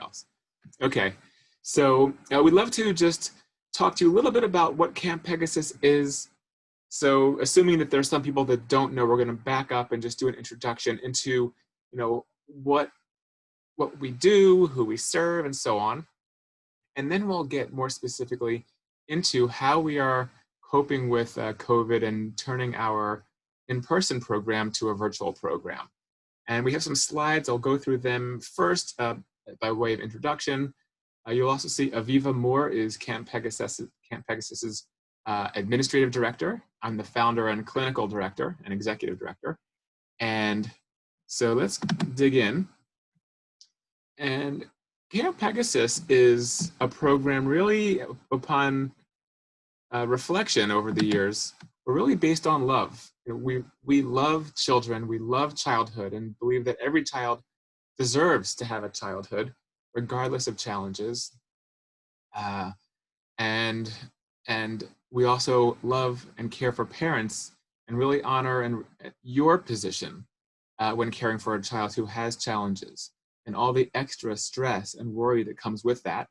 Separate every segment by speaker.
Speaker 1: profiles. Okay, so we'd love to just talk to you a little bit about what Camp Pegasus is. So assuming that there's some people that don't know, we're going to back up and just do an introduction into, what we do, who we serve, and so on. And then we'll get more specifically into how we are coping with COVID and turning our in-person program to a virtual program. And we have some slides. I'll go through them first by way of introduction. You'll also see Aviva Moore is Camp Pegasus's administrative director. I'm the founder and clinical director and executive director. And so let's dig in. And Camp Pegasus is a program really, upon reflection over the years, we're really based on love. We love children, we love childhood, and believe that every child deserves to have a childhood, regardless of challenges. And we also love and care for parents and really honor your position when caring for a child who has challenges and all the extra stress and worry that comes with that.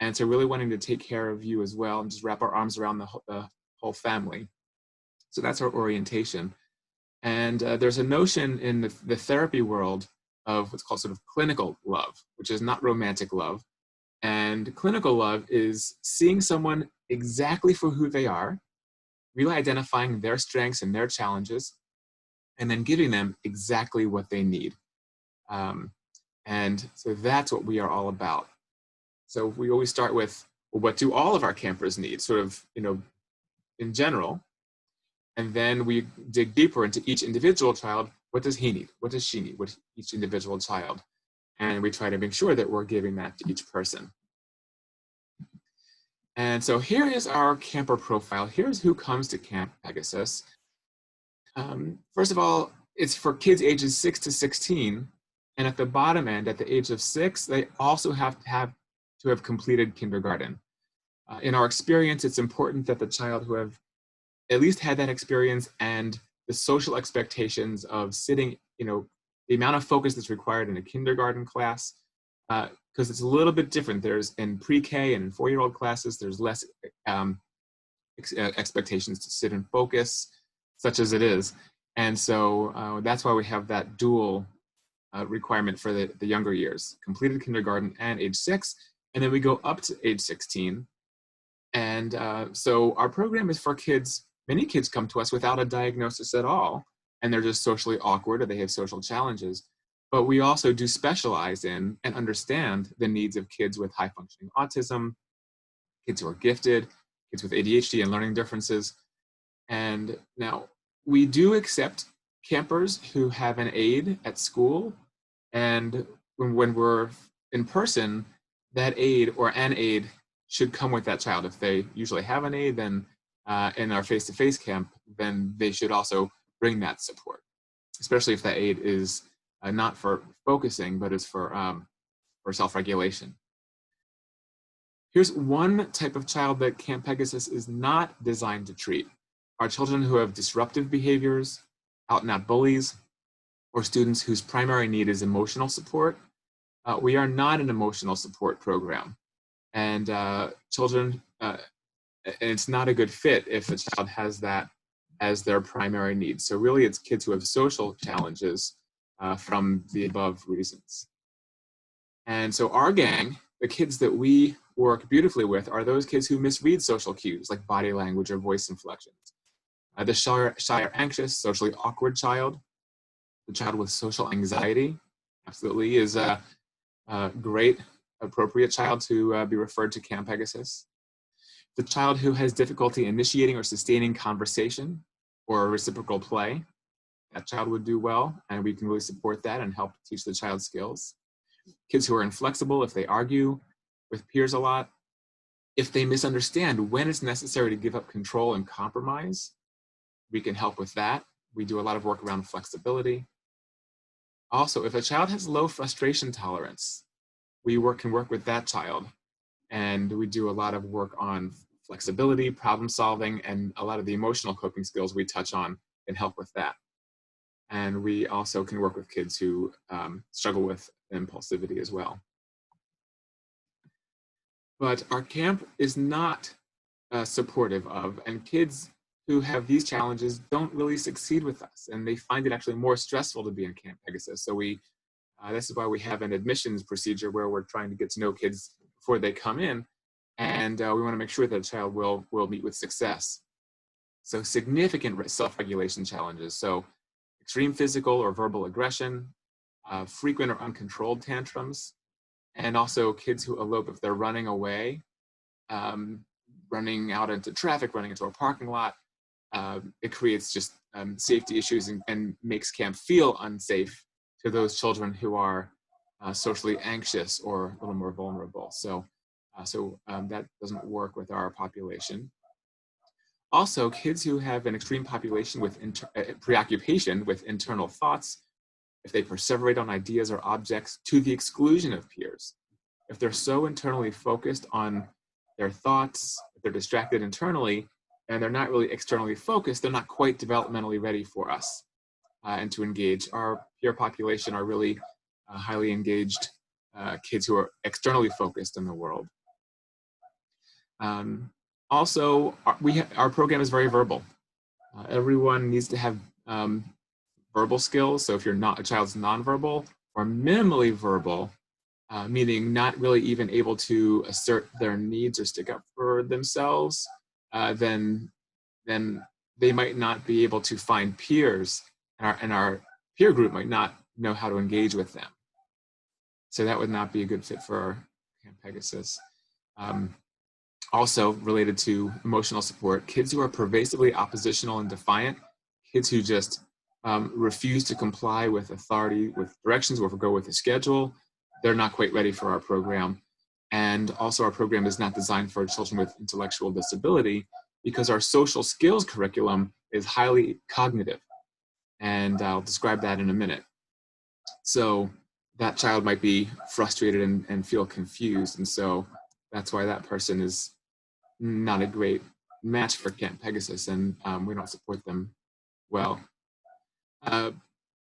Speaker 1: And so really wanting to take care of you as well and just wrap our arms around the whole family. So that's our orientation. And there's a notion in the therapy world of what's called sort of clinical love, which is not romantic love. And clinical love is seeing someone exactly for who they are, really identifying their strengths and their challenges, and then giving them exactly what they need. And so that's what we are all about. So we always start with, well, what do all of our campers need, sort of, in general? And then we dig deeper into each individual child. What does he need? What does she need? What each individual child? And we try to make sure that we're giving that to each person. And so here is our camper profile. Here's who comes to Camp Pegasus. First of all, it's for kids ages 6 to 16. And at the bottom end, at the age of 6, they also have to have completed kindergarten. In our experience, it's important that the child who have at least had that experience and the social expectations of sitting, the amount of focus that's required in a kindergarten class, because it's a little bit different. There's in pre-K and in 4-year-old classes, there's less expectations to sit and focus, such as it is. And so that's why we have that dual requirement for the younger years, completed kindergarten and age 6, and then we go up to age 16. And so our program is for kids. Many kids come to us without a diagnosis at all, and they're just socially awkward or they have social challenges. But we also do specialize in and understand the needs of kids with high functioning autism, kids who are gifted, kids with ADHD and learning differences. And now we do accept campers who have an aide at school. And when we're in person, that aide or an aide should come with that child. If they usually have an aide, then in our face-to-face camp, then they should also bring that support, especially if that aide is not for focusing, but is for self-regulation. Here's one type of child that Camp Pegasus is not designed to treat. Our children who have disruptive behaviors, out-and-out bullies, or students whose primary need is emotional support. We are not an emotional support program. And children, it's not a good fit if a child has that as their primary need. So really it's kids who have social challenges from the above reasons. And so our gang, the kids that we work beautifully with, are those kids who misread social cues like body language or voice inflections. The shy or anxious, socially awkward child, the child with social anxiety, absolutely is a great, appropriate child to be referred to Camp Pegasus. The child who has difficulty initiating or sustaining conversation or reciprocal play, that child would do well, and we can really support that and help teach the child skills. Kids who are inflexible, if they argue with peers a lot, if they misunderstand when it's necessary to give up control and compromise, we can help with that. We do a lot of work around flexibility. Also, if a child has low frustration tolerance, we can work with that child. And we do a lot of work on flexibility, problem solving, and a lot of the emotional coping skills we touch on can help with that. And we also can work with kids who struggle with impulsivity as well. But our camp is not supportive of, and kids who have these challenges don't really succeed with us, and they find it actually more stressful to be in Camp Pegasus. So this is why we have an admissions procedure where we're trying to get to know kids before they come in, and we want to make sure that a child will meet with success. So significant self-regulation challenges. So extreme physical or verbal aggression, frequent or uncontrolled tantrums, and also kids who elope if they're running away, running out into traffic, running into a parking lot. It creates just safety issues and makes camp feel unsafe to those children who are socially anxious or a little more vulnerable. So that doesn't work with our population. Also, kids who have an extreme population with preoccupation with internal thoughts, if they perseverate on ideas or objects to the exclusion of peers, if they're so internally focused on their thoughts, if they're distracted internally, and they're not really externally focused, they're not quite developmentally ready for us and to engage. Our peer population are really highly engaged kids who are externally focused in the world. Also, our program is very verbal. Everyone needs to have verbal skills. So if a child's nonverbal or minimally verbal, meaning not really even able to assert their needs or stick up for themselves, then they might not be able to find peers, and our peer group might not know how to engage with them. So that would not be a good fit for Camp Pegasus. Also related to emotional support, kids who are pervasively oppositional and defiant, kids who just refuse to comply with authority, with directions, or go with a schedule, they're not quite ready for our program. And also our program is not designed for children with intellectual disability because our social skills curriculum is highly cognitive. And I'll describe that in a minute. So that child might be frustrated and feel confused. And so that's why that person is not a great match for Camp Pegasus, and we don't support them well. But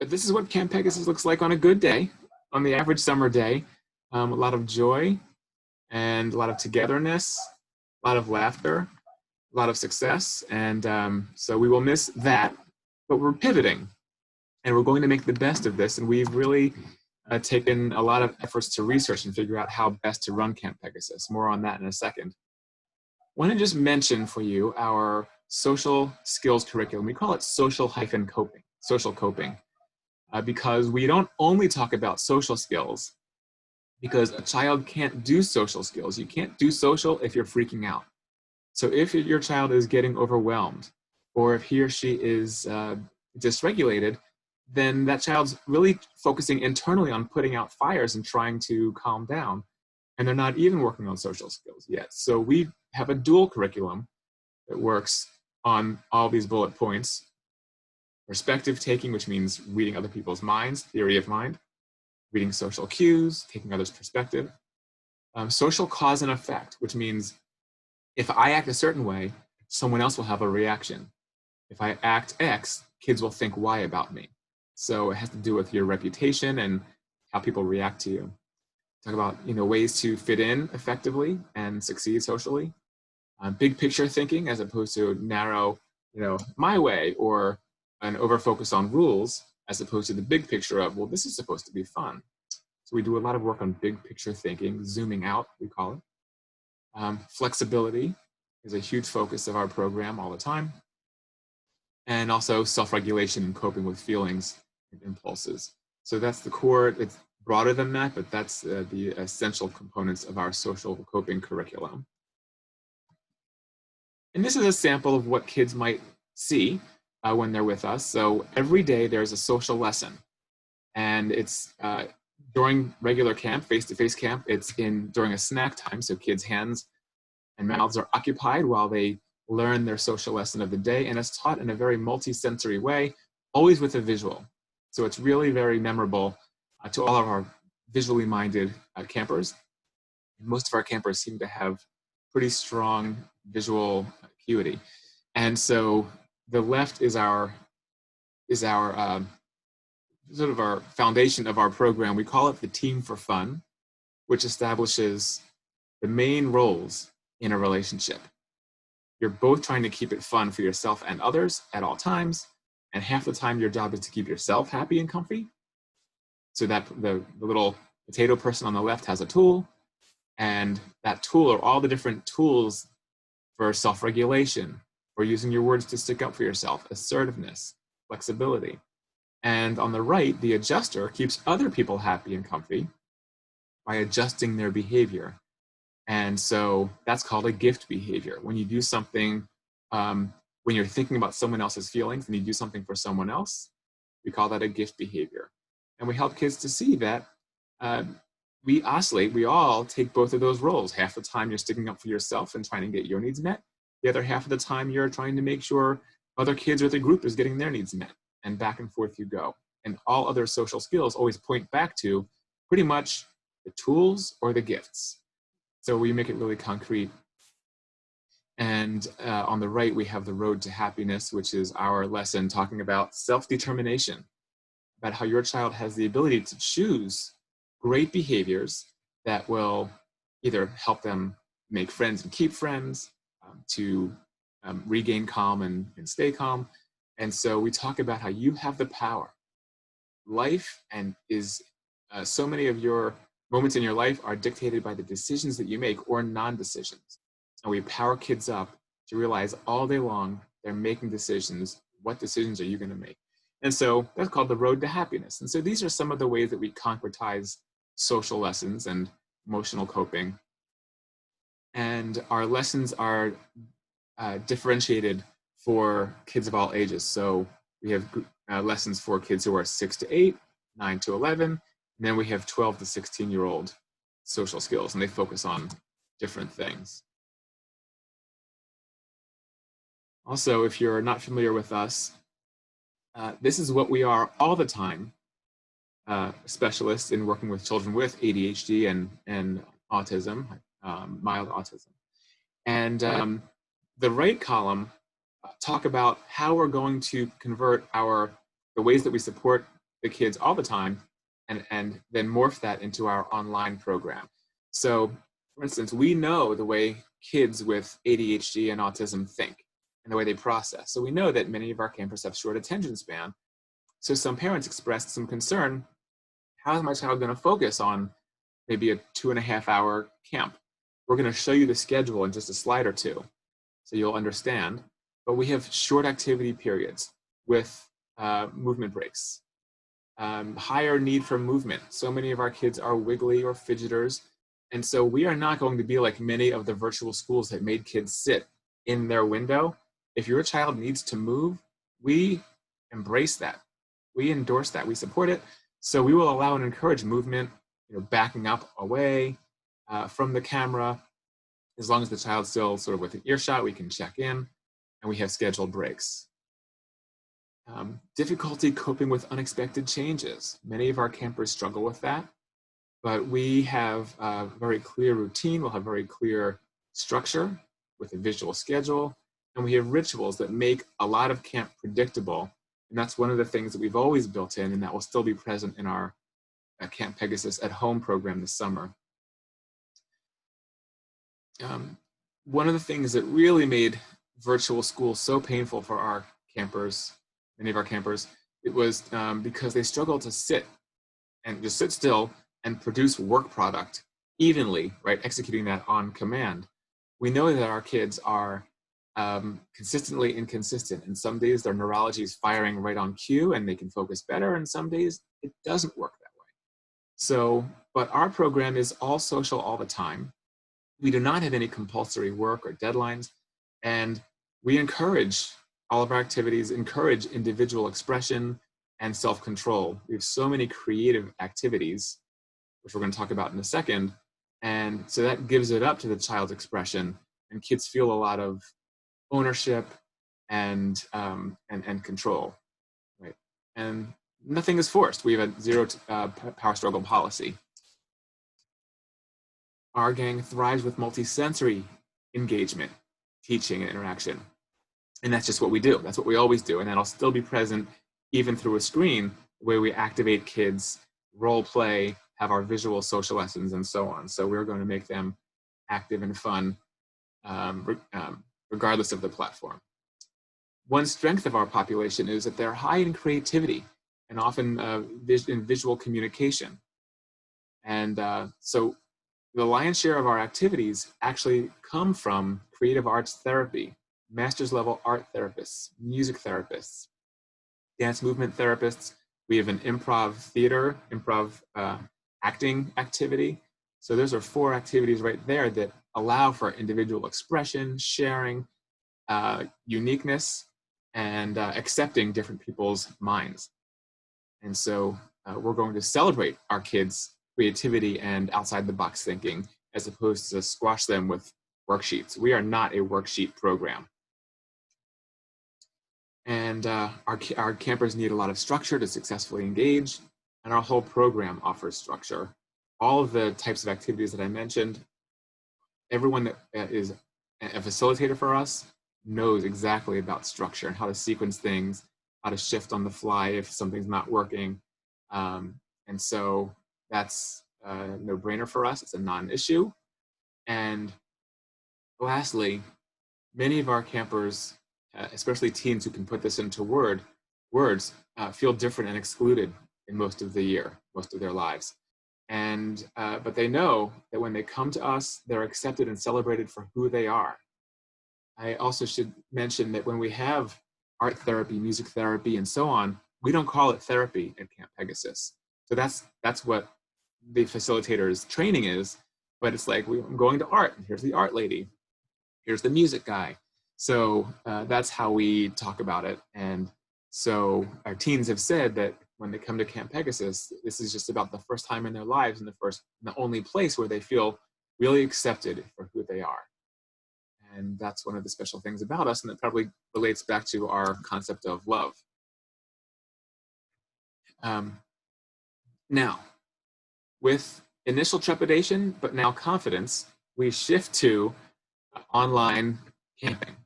Speaker 1: this is what Camp Pegasus looks like on a good day, on the average summer day. A lot of joy and a lot of togetherness, a lot of laughter, a lot of success. And so we will miss that, but we're pivoting and we're going to make the best of this. And we've really taken a lot of efforts to research and figure out how best to run Camp Pegasus. More on that in a second. I want to just mention for you our social skills curriculum. We call it social coping, because we don't only talk about social skills, because a child can't do social skills. You can't do social if you're freaking out. So if your child is getting overwhelmed, or if he or she is dysregulated, then that child's really focusing internally on putting out fires and trying to calm down. And they're not even working on social skills yet. So we have a dual curriculum that works on all these bullet points. Perspective taking, which means reading other people's minds, theory of mind, reading social cues, taking others' perspective. Social cause and effect, which means if I act a certain way, someone else will have a reaction. If I act X, kids will think Y about me. So it has to do with your reputation and how people react to you. Talk about ways to fit in effectively and succeed socially. Big picture thinking as opposed to narrow, my way, or an over-focus on rules as opposed to the big picture of, well, this is supposed to be fun. So we do a lot of work on big picture thinking, zooming out, we call it. Flexibility is a huge focus of our program all the time. And also self-regulation and coping with feelings and impulses. So that's the core. It's broader than that, but that's the essential components of our social coping curriculum. And this is a sample of what kids might see when they're with us. So every day there's a social lesson, and it's during regular camp, face-to-face camp, it's during a snack time. So kids' hands and mouths are occupied while they learn their social lesson of the day, and it's taught in a very multi-sensory way, always with a visual. So it's really very memorable to all of our visually minded campers. Most of our campers seem to have pretty strong visual acuity. And so the left is our sort of our foundation of our program. We call it the Team for Fun, which establishes the main roles in a relationship. You're both trying to keep it fun for yourself and others at all times, and half the time your job is to keep yourself happy and comfy, so that the little potato person on the left has a tool, and that tool are all the different tools for self-regulation, for using your words to stick up for yourself, assertiveness, flexibility. And on the right, the adjuster keeps other people happy and comfy by adjusting their behavior. And so that's called a gift behavior. When you do something, when you're thinking about someone else's feelings and you do something for someone else, we call that a gift behavior. And we help kids to see that we oscillate, we all take both of those roles. Half the time you're sticking up for yourself and trying to get your needs met. The other half of the time you're trying to make sure other kids or the group is getting their needs met. And back and forth you go. And all other social skills always point back to pretty much the tools or the gifts. So we make it really concrete. And on the right, we have the road to happiness, which is our lesson talking about self-determination, about how your child has the ability to choose great behaviors that will either help them make friends and keep friends, to regain calm and stay calm. And so we talk about how you have the power. Life and is so many of your moments in your life are dictated by the decisions that you make or non-decisions. And we power kids up to realize all day long they're making decisions. What decisions are you going to make? And so that's called the road to happiness. And so these are some of the ways that we concretize social lessons and emotional coping. And our lessons are differentiated for kids of all ages. So we have lessons for kids who are 6 to 8, 9 to 11, and then we have 12 to 16-year-old social skills, and they focus on different things. Also, if you're not familiar with us, this is what we are all the time, specialists in working with children with ADHD and autism, mild autism. And the right column talk about how we're going to convert the ways that we support the kids all the time and then morph that into our online program. So, for instance, we know the way kids with ADHD and autism think and the way they process. So we know that many of our campers have short attention span. So some parents expressed some concern, how is my child going to focus on maybe a 2.5-hour camp? We're going to show you the schedule in just a slide or two, so you'll understand. But we have short activity periods with movement breaks, higher need for movement. So many of our kids are wiggly or fidgeters. And so we are not going to be like many of the virtual schools that made kids sit in their window. If your child needs to move, we embrace that. We endorse that. We support it. So we will allow and encourage movement, backing up away from the camera. As long as the child's still sort of within earshot, we can check in, and we have scheduled breaks. Difficulty coping with unexpected changes. Many of our campers struggle with that, but we have a very clear routine. We'll have very clear structure with a visual schedule, and we have rituals that make a lot of camp predictable. And that's one of the things that we've always built in, and that will still be present in our Camp Pegasus at Home program this summer. One of the things that really made virtual school so painful for our campers, many of our campers, it was because they struggled to sit and just sit still and produce work product evenly, right? Executing that on command. We know that our kids are consistently inconsistent, and some days their neurology is firing right on cue and they can focus better, and some days it doesn't work that way. So, but our program is all social all the time. We do not have any compulsory work or deadlines, and we encourage all of our activities, encourage individual expression and self-control. We have so many creative activities, which we're going to talk about in a second, and so that gives it up to the child's expression, and kids feel a lot of ownership and control, right? And nothing is forced. We have a zero power struggle policy. Our gang thrives with multisensory engagement, teaching, and interaction. And that's just what we do. That's what we always do. And that'll still be present even through a screen, the way we activate kids, role play, have our visual social lessons, and so on. So we're going to make them active, and fun, regardless of the platform. One strength of our population is that they're high in creativity and often in visual communication. And so the lion's share of our activities actually come from creative arts therapy, master's level art therapists, music therapists, dance movement therapists. We have an improv theater, improv acting activity. So those are 4 activities right there that allow for individual expression, sharing, uniqueness, and accepting different people's minds. And so we're going to celebrate our kids' creativity and outside the box thinking, as opposed to squash them with worksheets. We are not a worksheet program. And our campers need a lot of structure to successfully engage, and our whole program offers structure. All of the types of activities that I mentioned, everyone that is a facilitator for us knows exactly about structure and how to sequence things, how to shift on the fly if something's not working. And so that's a no-brainer for us. It's a non-issue. And lastly, many of our campers, especially teens who can put this into words, feel different and excluded in most of the year, most of their lives. And but they know that when they come to us, they're accepted and celebrated for who they are. I also should mention that when we have art therapy, music therapy, and so on, we don't call it therapy at Camp Pegasus. So that's what the facilitator's training is, but it's like, I'm going to art, and here's the art lady, here's the music guy. So that's how we talk about it. And so our teens have said that when they come to Camp Pegasus, this is just about the first time in their lives and the only place where they feel really accepted for who they are. And that's one of the special things about us, and it probably relates back to our concept of love. Now, with initial trepidation, but now confidence, we shift to online camping.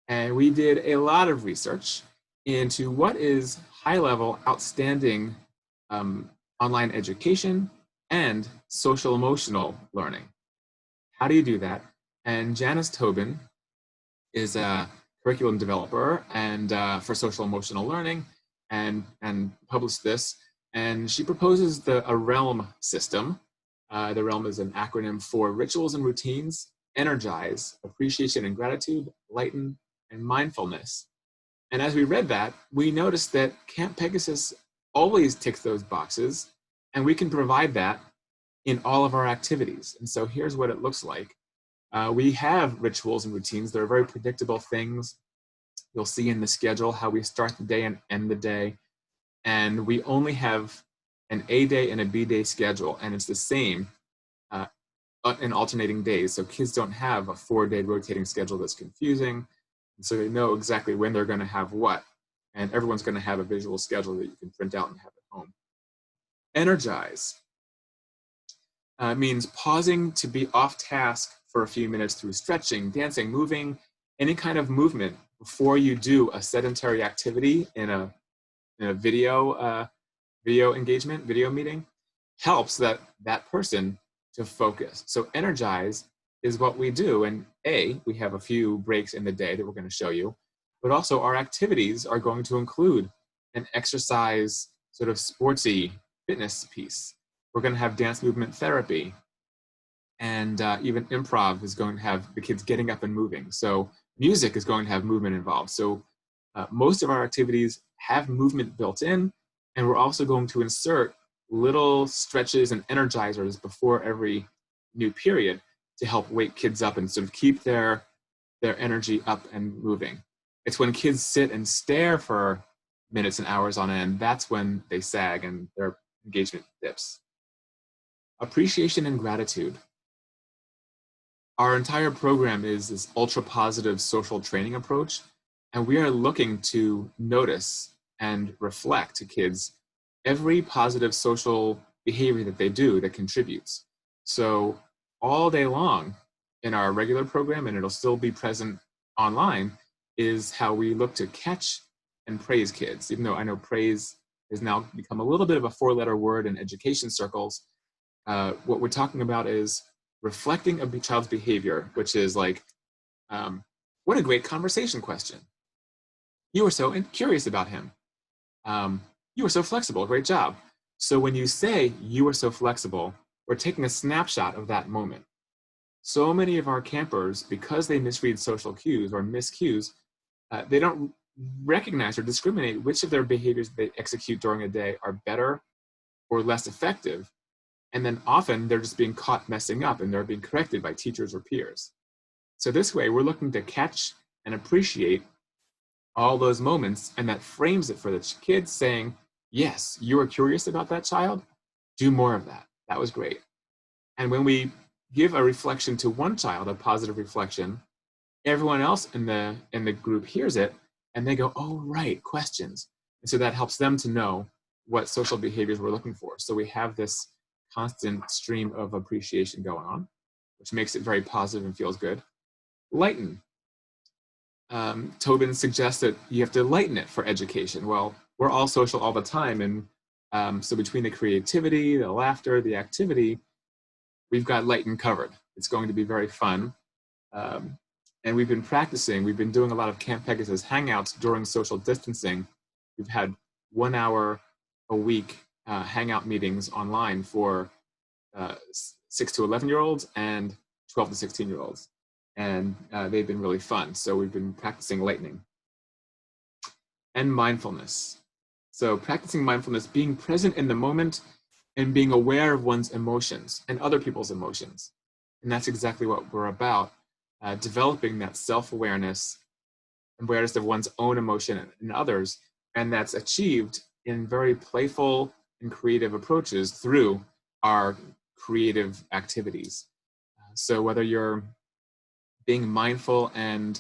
Speaker 1: And we did a lot of research into what is high-level, outstanding online education and social-emotional learning. How do you do that? And Janice Tobin is a curriculum developer and for social-emotional learning, and published this. And she proposes a REALM system. The REALM is an acronym for rituals and routines, energize, appreciation and gratitude, lighten, and mindfulness. And as we read that, we noticed that Camp Pegasus always ticks those boxes, and we can provide that in all of our activities. And so here's what it looks like. We have rituals and routines. They're very predictable things. You'll see in the schedule how we start the day and end the day. And we only have an A day and a B day schedule, and it's the same in alternating days. So kids don't have a 4-day rotating schedule that's confusing. And so they know exactly when they're going to have what. And everyone's going to have a visual schedule that you can print out and have at home. Energize means pausing to be off task for a few minutes through stretching, dancing, moving, any kind of movement before you do a sedentary activity in a video engagement, video meeting, helps that person to focus. So energize is what we do. And we have a few breaks in the day that we're going to show you, but also our activities are going to include an exercise, sort of sportsy fitness piece. We're going to have dance movement therapy, and even improv is going to have the kids getting up and moving. So music is going to have movement involved. So most of our activities have movement built in, and we're also going to insert little stretches and energizers before every new period to help wake kids up and sort of keep their energy up and moving. It's when kids sit and stare for minutes and hours on end, that's when they sag and their engagement dips. Appreciation and gratitude. Our entire program is this ultra positive social training approach, and we are looking to notice and reflect to kids every positive social behavior that they do that contributes. So all day long in our regular program, and it'll still be present online, is how we look to catch and praise kids. Even though I know praise has now become a little bit of a 4-letter word in education circles, what we're talking about is reflecting a child's behavior, which is like, what a great conversation question. You were so curious about him. You were so flexible, great job. So when you say you were so flexible, we're taking a snapshot of that moment. So many of our campers, because they misread social cues or miscues, they don't recognize or discriminate which of their behaviors they execute during a day are better or less effective. And then often they're just being caught messing up and they're being corrected by teachers or peers. So this way, we're looking to catch and appreciate all those moments, and that frames it for the kids saying, yes, you were curious about that child, do more of that. That was great. And when we give a reflection to one child, a positive reflection, everyone else in the group hears it and they go, oh, right, questions. And so that helps them to know what social behaviors we're looking for. So we have this constant stream of appreciation going on, which makes it very positive and feels good. Lighten. Tobin suggests that you have to lighten it for education. Well, we're all social all the time. And so between the creativity, the laughter, the activity, we've got lighten covered. It's going to be very fun. And we've been practicing. We've been doing a lot of Camp Pegasus hangouts during social distancing. We've had 1 hour a week hangout meetings online for 6 to 11-year-olds and 12 to 16-year-olds. And they've been really fun. So we've been practicing lightning. And mindfulness. So practicing mindfulness, being present in the moment and being aware of one's emotions and other people's emotions. And that's exactly what we're about, developing that self-awareness, awareness of one's own emotion and others. And that's achieved in very playful and creative approaches through our creative activities. So whether you're being mindful and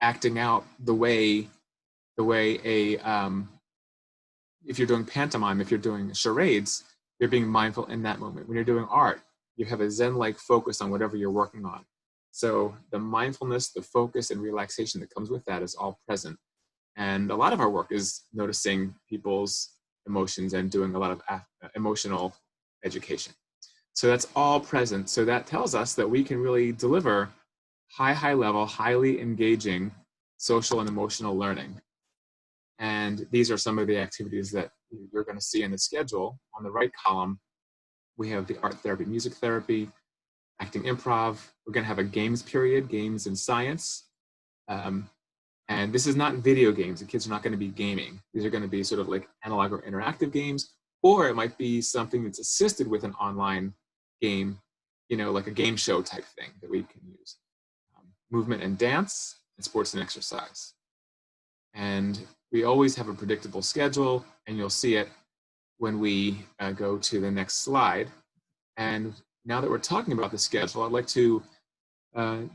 Speaker 1: acting out the way if you're doing pantomime, if you're doing charades, you're being mindful in that moment. When you're doing art, you have a Zen-like focus on whatever you're working on. So the mindfulness, the focus, and relaxation that comes with that is all present. And a lot of our work is noticing people's emotions and doing a lot of emotional education. So that's all present. So that tells us that we can really deliver high level, highly engaging social and emotional learning. And these are some of the activities that you're going to see in the schedule. On the right column, we have the art therapy, music therapy, acting improv. We're going to have a games period, games and science. And this is not video games. The kids are not going to be gaming. These are going to be sort of like analog or interactive games, or it might be something that's assisted with an online game, you know, like a game show type thing that we can use. Movement and dance, and sports and exercise. And we always have a predictable schedule, and you'll see it when we go to the next slide. And now that we're talking about the schedule, I'd like to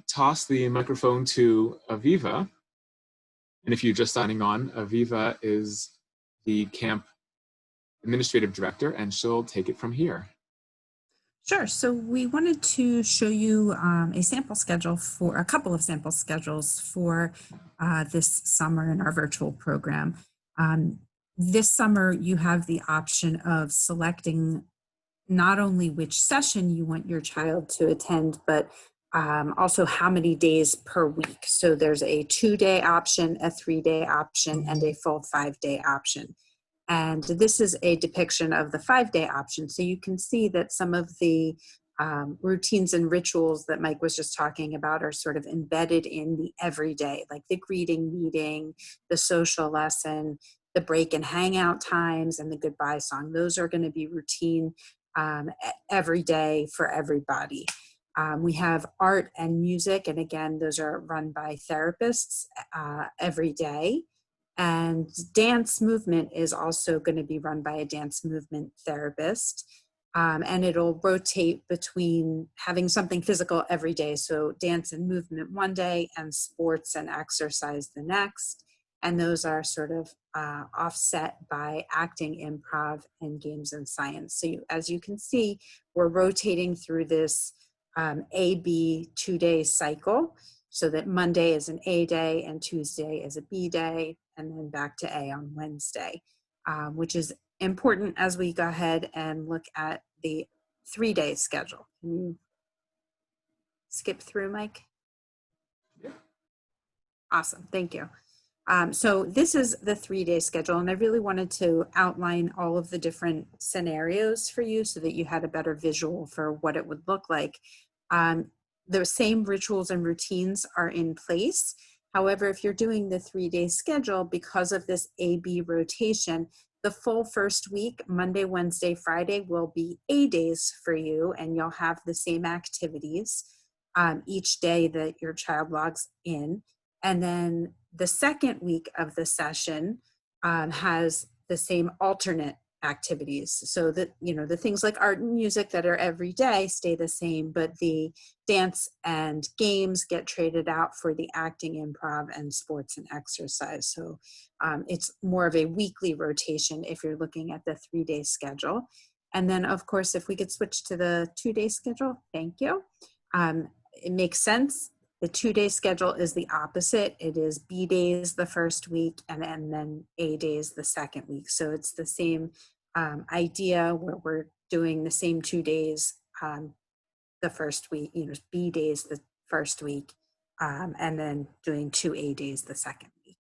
Speaker 1: toss the microphone to Aviva. And if you're just signing on, Aviva is the camp administrative director, and she'll take it from here.
Speaker 2: Sure. So we wanted to show you a sample schedule for a couple of sample schedules for this summer in our virtual program. This summer, you have the option of selecting not only which session you want your child to attend, but also how many days per week. So there's a 2-day option, a 3-day option, and a full 5-day option. And this is a depiction of the 5-day option. So you can see that some of the routines and rituals that Mike was just talking about are sort of embedded in the everyday, like the greeting meeting, the social lesson, the break and hangout times, and the goodbye song. Those are going to be routine every day for everybody. We have art and music, and again, those are run by therapists every day. And dance movement is also going to be run by a dance movement therapist. And it'll rotate between having something physical every day. So dance and movement one day and sports and exercise the next. And those are sort of offset by acting, improv, and games and science. So as you can see, we're rotating through this A-B 2-day cycle, so that Monday is an A day and Tuesday is a B day, and then back to A on Wednesday, which is important as we go ahead and look at the 3-day schedule. Can you skip through, Mike?
Speaker 1: Yeah.
Speaker 2: Awesome, thank you. So this is the 3-day schedule, and I really wanted to outline all of the different scenarios for you so that you had a better visual for what it would look like. The same rituals and routines are in place. However, if you're doing the 3-day schedule, because of this A-B rotation, the full first week, Monday, Wednesday, Friday, will be A days for you, and you'll have the same activities each day that your child logs in. And then the second week of the session has the same alternate activities. So that, you know, the things like art and music that are every day stay the same, but the dance and games get traded out for the acting, improv, and sports and exercise. So it's more of a weekly rotation if you're looking at the 3-day schedule. And then, of course, if we could switch to the 2-day schedule, thank you. It makes sense. The 2-day schedule is the opposite. It is B days the first week and then A days the second week. So it's the same idea where we're doing the same 2 days the first week, you know, B days the first week, and then doing 2 A days the second week.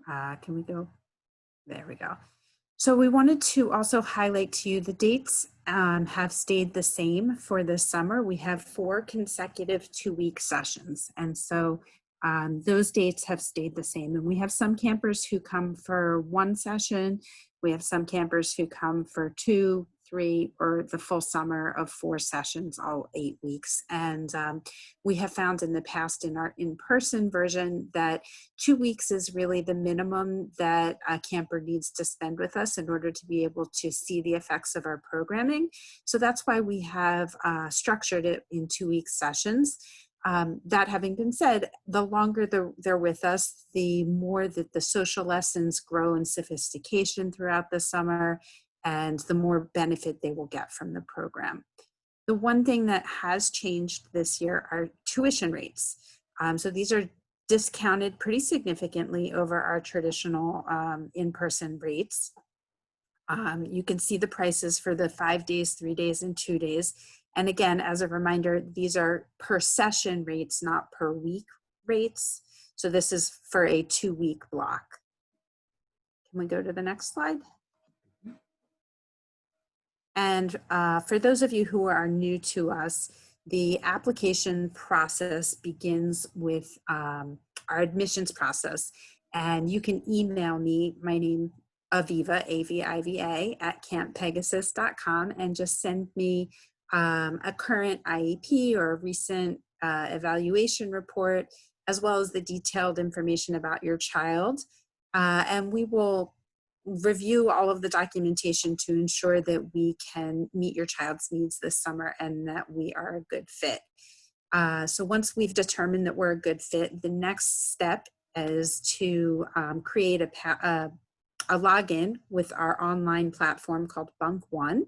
Speaker 2: Can we go? There we go. So we wanted to also highlight to you the dates have stayed the same for this summer. We have 4 consecutive 2-week sessions. And so those dates have stayed the same. And we have some campers who come for 1 session. We have some campers who come for 2, 3, or the full summer of 4 sessions, all 8 weeks. And we have found in the past in our in-person version that 2 weeks is really the minimum that a camper needs to spend with us in order to be able to see the effects of our programming. So that's why we have structured it in 2-week sessions. That having been said, the longer they're with us, the more that the social lessons grow in sophistication throughout the summer, and the more benefit they will get from the program. The one thing that has changed this year are tuition rates. So these are discounted pretty significantly over our traditional in-person rates. You can see the prices for the 5 days, 3 days, and 2 days. And again, as a reminder, these are per session rates, not per week rates. So this is for a 2-week block. Can we go to the next slide? And for those of you who are new to us, the application process begins with our admissions process. And you can email me, my name, Aviva, A-V-I-V-A, at camppegasus.com, and just send me a current IEP or a recent evaluation report, as well as the detailed information about your child. And we will review all of the documentation to ensure that we can meet your child's needs this summer and that we are a good fit. So once we've determined that we're a good fit, the next step is to create a login with our online platform called Bunk One.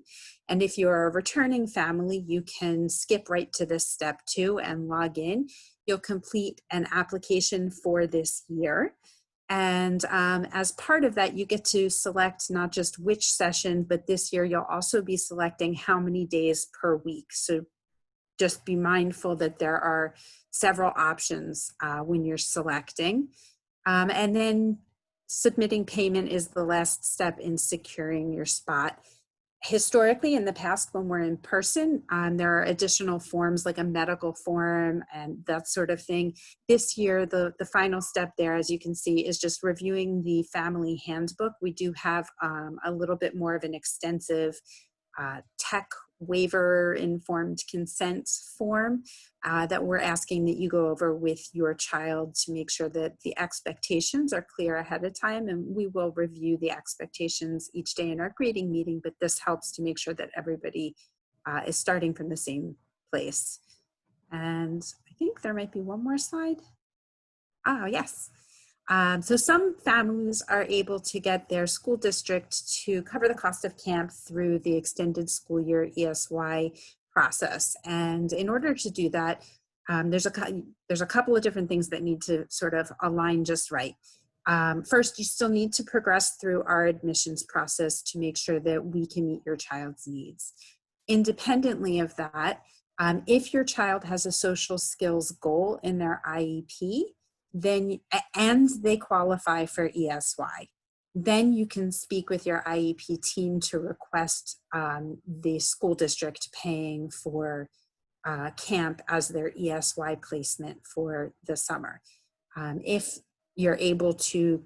Speaker 2: And if you're a returning family, you can skip right to this step 2 and log in. You'll complete an application for this year. And as part of that, you get to select not just which session, but this year you'll also be selecting how many days per week. So just be mindful that there are several options when you're selecting. And then submitting payment is the last step in securing your spot. Historically, in the past, when we're in person, there are additional forms like a medical form and that sort of thing. This year, the final step there, as you can see, is just reviewing the family handbook. We do have a little bit more of an extensive tech waiver informed consent form that we're asking that you go over with your child to make sure that the expectations are clear ahead of time. And we will review the expectations each day in our grading meeting, but this helps to make sure that everybody is starting from the same place. And I think there might be one more slide. Yes. So some families are able to get their school district to cover the cost of camp through the extended school year ESY process. And in order to do that, there's a couple of different things that need to sort of align just right. First, you still need to progress through our admissions process to make sure that we can meet your child's needs. Independently of that, if your child has a social skills goal in their IEP, and they qualify for ESY, then you can speak with your IEP team to request the school district paying for camp as their ESY placement for the summer. If you're able to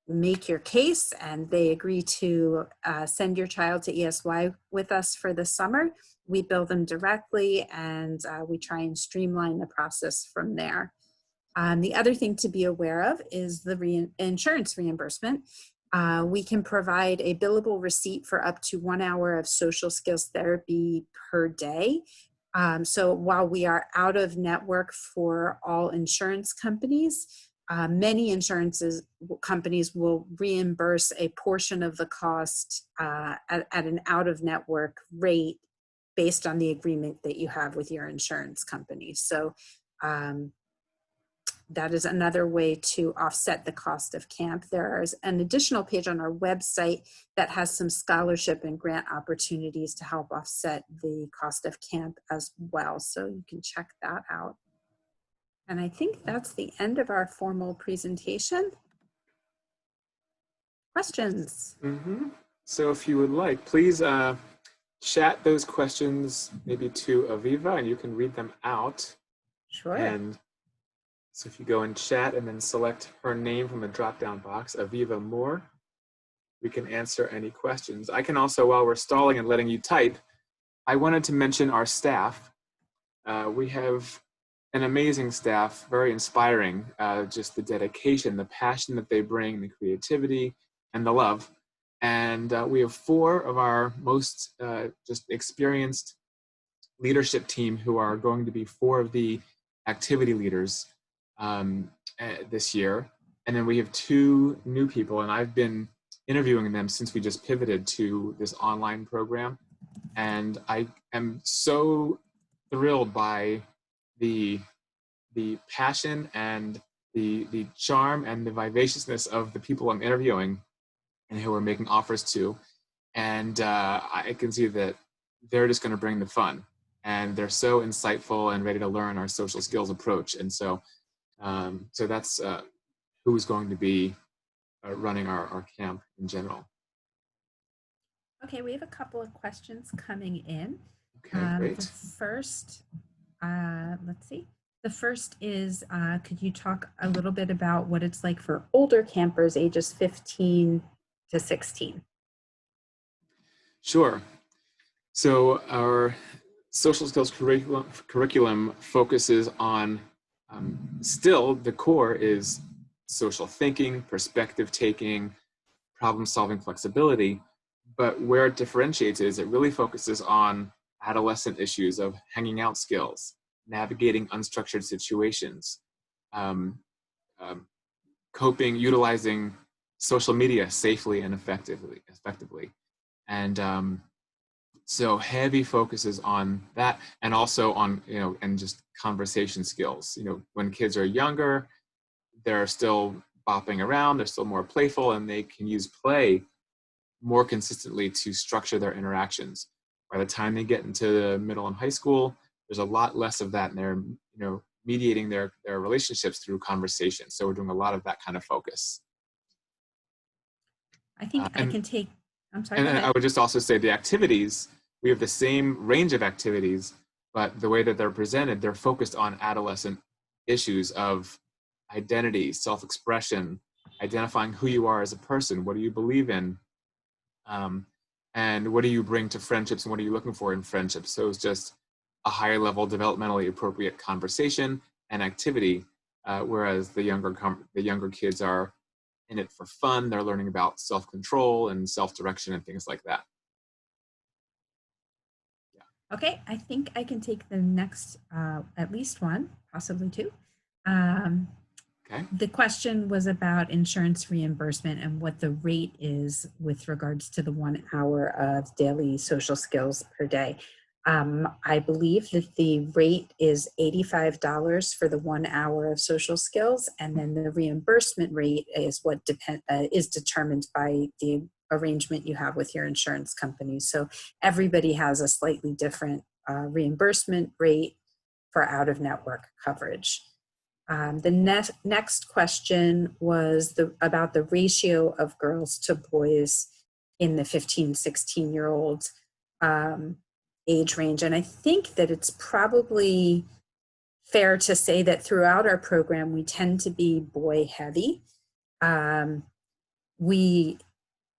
Speaker 2: make your case and they agree to send your child to ESY with us for the summer, we bill them directly, and we try and streamline the process from there. The other thing to be aware of is the insurance reimbursement. We can provide a billable receipt for up to 1 hour of social skills therapy per day. So while we are out of network for all insurance companies, many insurance companies will reimburse a portion of the cost at an out-of-network rate based on the agreement that you have with your insurance company. So that is another way to offset the cost of camp. There is an additional page on our website that has some scholarship and grant opportunities to help offset the cost of camp as well. So you can check that out. And I think that's the end of our formal presentation. Questions?
Speaker 1: Mm-hmm. So if you would like, please chat those questions maybe to Aviva and you can read them out.
Speaker 2: Sure.
Speaker 1: And so if you go in chat and then select her name from the drop-down box, Aviva Moore, we can answer any questions. I can also, while we're stalling and letting you type, I wanted to mention our staff. We have an amazing staff, very inspiring, just the dedication, the passion that they bring, the creativity, and the love. And we have 4 of our most just experienced leadership team who are going to be 4 of the activity leaders this year. And then we have 2 new people, and I've been interviewing them since we just pivoted to this online program. And I am so thrilled by the passion and the charm and the vivaciousness of the people I'm interviewing and who are making offers to. And I can see that they're just going to bring the fun. And they're so insightful and ready to learn our social skills approach. And so that's who's going to be running our camp in general.
Speaker 2: Okay, we have a couple of questions coming in.
Speaker 1: Okay, great.
Speaker 2: The first, let's see. The first is, could you talk a little bit about what it's like for older campers ages 15 to 16?
Speaker 1: Sure. So our social skills curriculum focuses on, still the core is social thinking, perspective taking, problem solving, flexibility, but where it differentiates is it really focuses on adolescent issues of hanging out skills, navigating unstructured situations, coping, utilizing social media safely and effectively. And so heavy focuses on that, and also on, and just conversation skills. When kids are younger, they're still bopping around, they're still more playful, and they can use play more consistently to structure their interactions. By the time they get into the middle and high school, there's a lot less of that, and they're mediating their relationships through conversation. So we're doing a lot of that kind of focus.
Speaker 2: I think I can take, I'm sorry.
Speaker 1: And then I would just also say the activities, we have the same range of activities, but the way that they're presented, they're focused on adolescent issues of identity, self-expression, identifying who you are as a person, what do you believe in, and what do you bring to friendships, and what are you looking for in friendships. So it's just a higher level, developmentally appropriate conversation and activity, whereas the younger kids are in it for fun. They're learning about self-control and self-direction and things like that. Yeah.
Speaker 2: Okay, I think I can take the next, at least one, possibly 2.
Speaker 1: Okay.
Speaker 2: The question was about insurance reimbursement and what the rate is with regards to the 1 hour of daily social skills per day. I believe that the rate is $85 for the 1 hour of social skills, and then the reimbursement rate is what is determined by the arrangement you have with your insurance company. So everybody has a slightly different reimbursement rate for out-of-network coverage. The next question was about the ratio of girls to boys in the 15, 16-year-old age range. And I think that it's probably fair to say that throughout our program, we tend to be boy heavy. We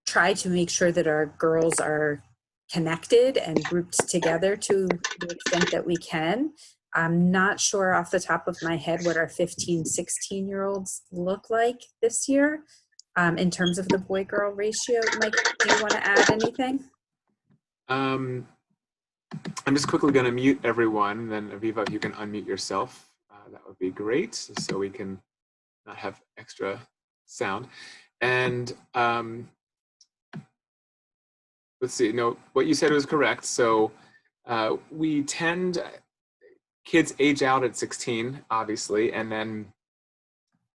Speaker 2: try to make sure that our girls are connected and grouped together to the extent that we can. I'm not sure off the top of my head what our 15, 16-year-olds look like this year in terms of the boy-girl ratio. Mike, do you want to add anything?
Speaker 1: I'm just quickly going to mute everyone, and then Aviva, if you can unmute yourself, that would be great, so we can not have extra sound. And let's see, no, what you said was correct. So we tend, kids age out at 16, obviously, and then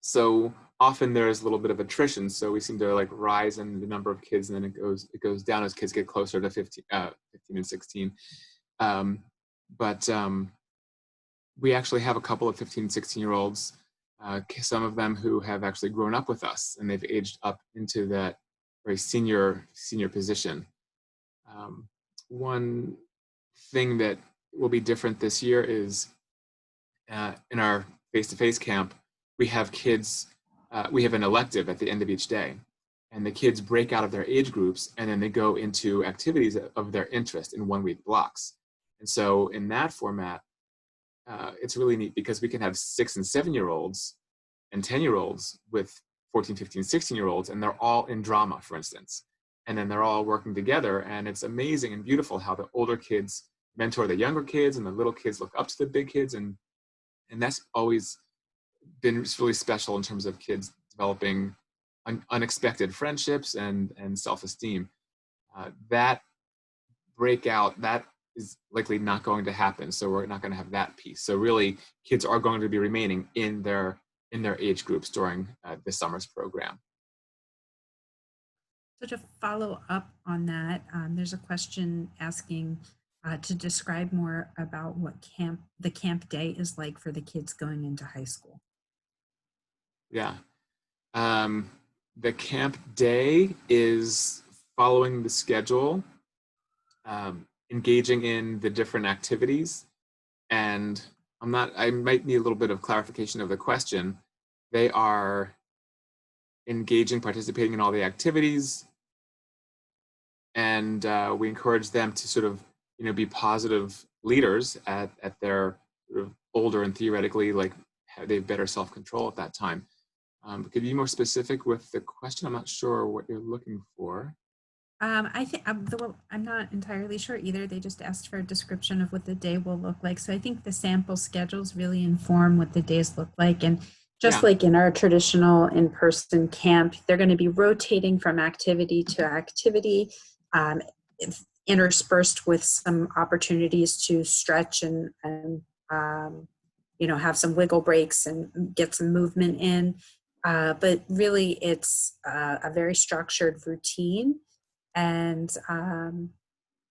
Speaker 1: so often there's a little bit of attrition. So we seem to like rise in the number of kids, and then it goes down as kids get closer to 15 and 16. But we actually have a couple of 15, 16-year-olds, some of them who have actually grown up with us, and they've aged up into that very senior position. One thing that will be different this year is in our face-to-face camp, we have kids, we have an elective at the end of each day, and the kids break out of their age groups, and then they go into activities of their interest in 1-week blocks. And so in that format, it's really neat because we can have 6 and 7-year-olds and 10-year-olds with 14, 15, 16-year-olds, and they're all in drama, for instance. And then they're all working together, and it's amazing and beautiful how the older kids mentor the younger kids, and the little kids look up to the big kids, and that's always been really special in terms of kids developing unexpected friendships and self-esteem. That breakout, that is likely not going to happen, so we're not going to have that piece. So really, kids are going to be remaining in their age groups during this summer's program.
Speaker 2: So to follow up on that, there's a question asking to describe more about what the camp day is like for the kids going into high school.
Speaker 1: Yeah. The camp day is following the schedule, engaging in the different activities, and I might need a little bit of clarification of the question. They are participating in all the activities, and we encourage them to sort of, be positive leaders at their sort of older and theoretically like they have better self-control at that time. Could you be more specific with the question? I'm not sure what you're looking for.
Speaker 2: I think I'm not entirely sure either. They just asked for a description of what the day will look like. So I think the sample schedules really inform what the days look like. And just like in our traditional in-person camp, they're going to be rotating from activity to activity, interspersed with some opportunities to stretch and have some wiggle breaks and get some movement in. But really, it's a very structured routine. And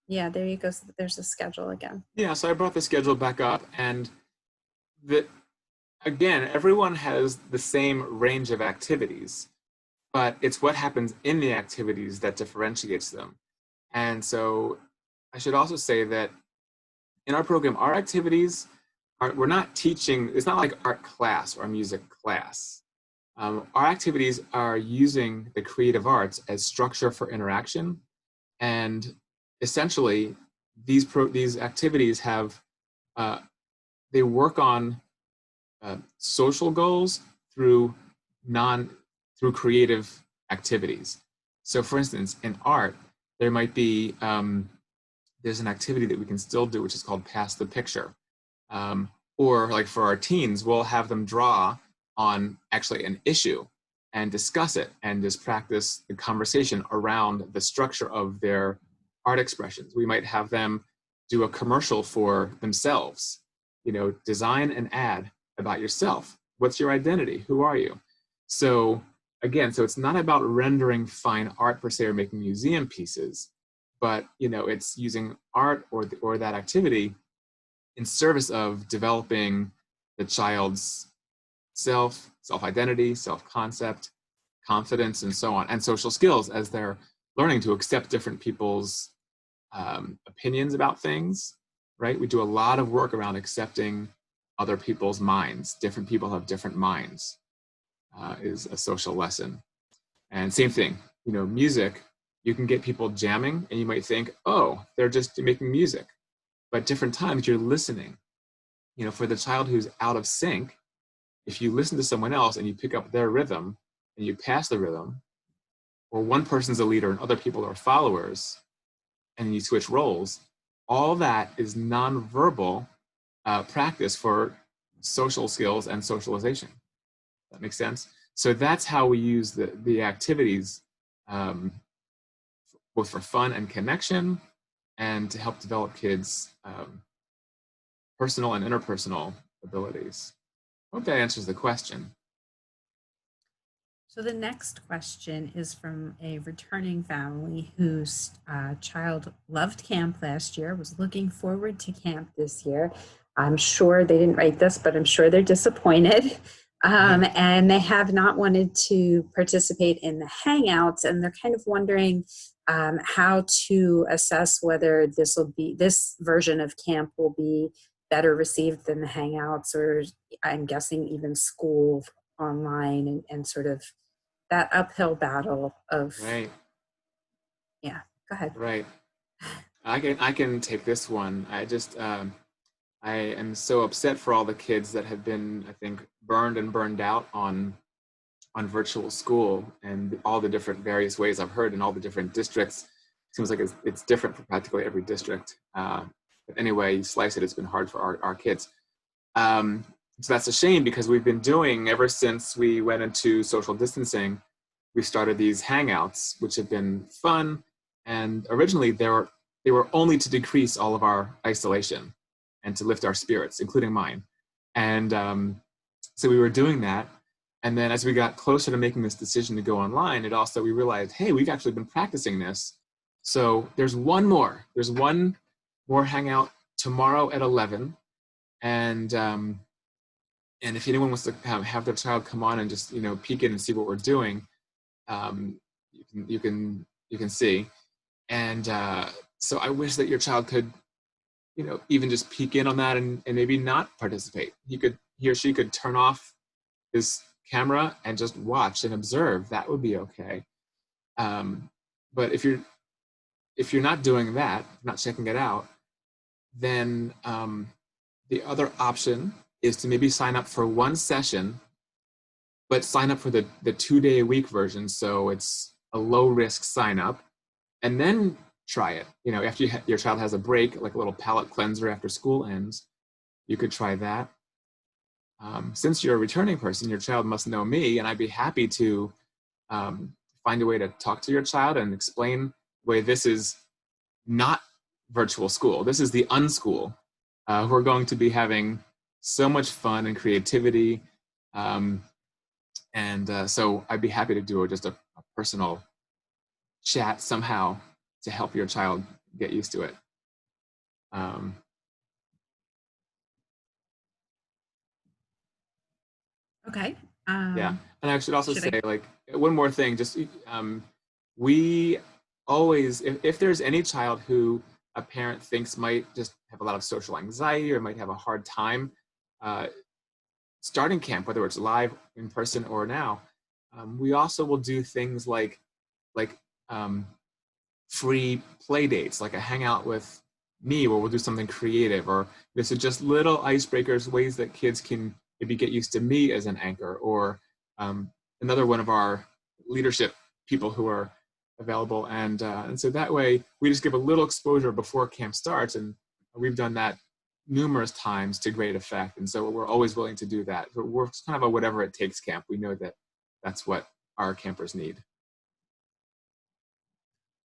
Speaker 2: there you go. So there's the schedule again.
Speaker 1: Yeah, so I brought the schedule back up, and again, everyone has the same range of activities, but it's what happens in the activities that differentiates them. And so I should also say that in our program, our activities we're not teaching, it's not like art class or music class. Our activities are using the creative arts as structure for interaction, and essentially these activities have they work on social goals through creative activities. So for instance, in art, there might be there's an activity that we can still do, which is called Pass the Picture. Or like for our teens, we'll have them draw on actually an issue and discuss it and just practice the conversation around the structure of their art expressions. We might have them do a commercial for themselves. You know, design an ad about yourself. What's your identity? Who are you? So again, so it's not about rendering fine art per se or making museum pieces, but you know, it's using art or that activity in service of developing the child's self-identity, self-concept, confidence, and so on, and social skills as they're learning to accept different people's opinions about things, right? We do a lot of work around accepting other people's minds. Different people have different minds, is a social lesson. And same thing, you know, music, you can get people jamming and you might think, oh, they're just making music. But different times you're listening. You know, for the child who's out of sync, if you listen to someone else and you pick up their rhythm and you pass the rhythm, or one person's a leader and other people are followers, and you switch roles, all that is nonverbal practice for social skills and socialization. That makes sense? So that's how we use the activities, both for fun and connection, and to help develop kids' personal and interpersonal abilities. I hope that answers the question.
Speaker 2: So the next question is from a returning family whose child loved camp last year, was looking forward to camp this year. I'm sure they didn't write this, but I'm sure they're disappointed. And they have not wanted to participate in the Hangouts, and they're kind of wondering how to assess whether this version of camp will be better received than the Hangouts, or I'm guessing even school online, and sort of that uphill battle of,
Speaker 1: right.
Speaker 2: Yeah, go ahead.
Speaker 1: Right. I can take this one. I am so upset for all the kids that have been, I think, burned and burned out on virtual school, and all the different various ways I've heard in all the different districts. It seems like it's different for practically every district. But anyway, you slice it, it's been hard for our kids. So that's a shame, because we've been doing, ever since we went into social distancing, we started these Hangouts, which have been fun. And originally they were only to decrease all of our isolation and to lift our spirits, including mine. And so we were doing that. And then as we got closer to making this decision to go online, we realized, hey, we've actually been practicing this. So there's one more Hangout tomorrow at 11. And if anyone wants to have their child come on and just, you know, peek in and see what we're doing, you can see. And so I wish that your child could, you know, even just peek in on that and maybe not participate. He or she could turn off his camera and just watch and observe. That would be okay. But if you're not doing that, not checking it out, then the other option is to maybe sign up for one session, but sign up for the 2-day-a-week version. So it's a low-risk sign up, and then try it. You know, after your child has a break, like a little palate cleanser after school ends, you could try that. Since you're a returning person, your child must know me, and I'd be happy to find a way to talk to your child and explain the way this is not virtual school. This is the unschool. We're going to be having so much fun and creativity. So I'd be happy to do just a personal chat somehow to help your child get used to it.
Speaker 2: Okay.
Speaker 1: Yeah, and I should also say, like, one more thing, just we always, if there's any child who a parent thinks might just have a lot of social anxiety or might have a hard time starting camp, whether it's live, in person, or now, we also will do things like free play dates, like a hangout with me where we'll do something creative, or this is just little icebreakers, ways that kids can maybe get used to me as an anchor, or another one of our leadership people who are available. And so that way we just give a little exposure before camp starts, and we've done that numerous times to great effect. And so we're always willing to do that. We're kind of a whatever it takes camp. We know that that's what our campers need.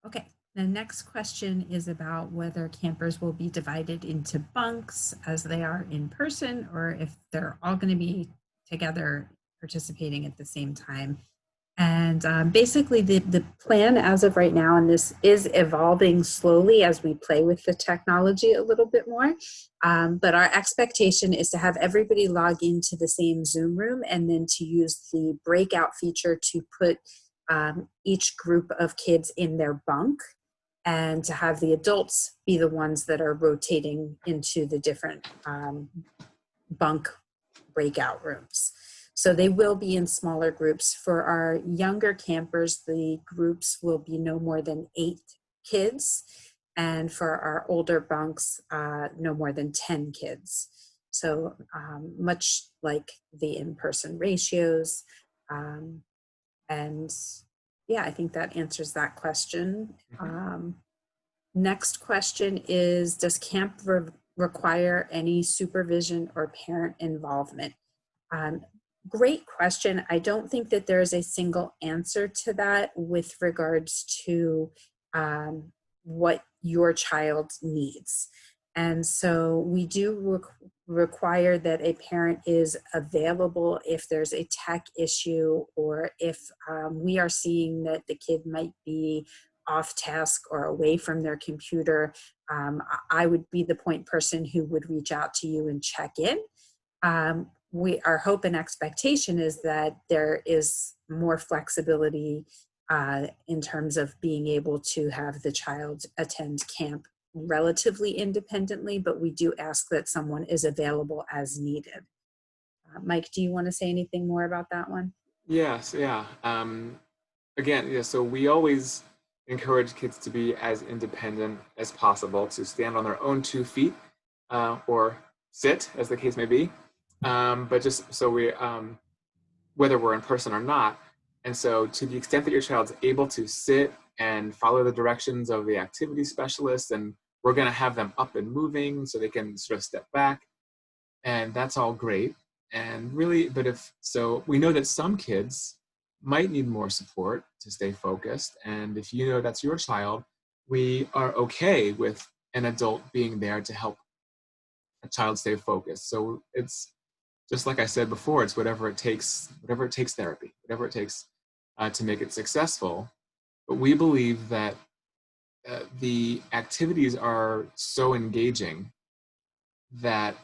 Speaker 2: Okay, The next question is about whether campers will be divided into bunks as they are in person, or if they're all going to be together participating at the same time. And basically the plan as of right now, and this is evolving slowly as we play with the technology a little bit more, but our expectation is to have everybody log into the same Zoom room and then to use the breakout feature to put each group of kids in their bunk, and to have the adults be the ones that are rotating into the different bunk breakout rooms. So they will be in smaller groups. For our younger campers, the groups will be no more than 8 kids. And for our older bunks, no more than 10 kids. So much like the in-person ratios. And yeah, I think that answers that question. Next question is, does camp require any supervision or parent involvement? Great question. I don't think that there's a single answer to that with regards to what your child needs. And so we do require that a parent is available if there's a tech issue, or if we are seeing that the kid might be off task or away from their computer. I would be the point person who would reach out to you and check in. Our hope and expectation is that there is more flexibility in terms of being able to have the child attend camp relatively independently, but we do ask that someone is available as needed. Mike, do you want to say anything more about that one?
Speaker 1: Yes, yeah. Again, yeah, so we always encourage kids to be as independent as possible, to stand on their own 2 feet, or sit, as the case may be. But just so we, whether we're in person or not. And so to the extent that your child's able to sit and follow the directions of the activity specialist, and we're going to have them up and moving so they can sort of step back. And that's all great. And really, but so we know that some kids might need more support to stay focused. And if you know that's your child, we are okay with an adult being there to help a child stay focused. So it's just like I said before, it's whatever it takes therapy, whatever it takes to make it successful. But we believe that the activities are so engaging that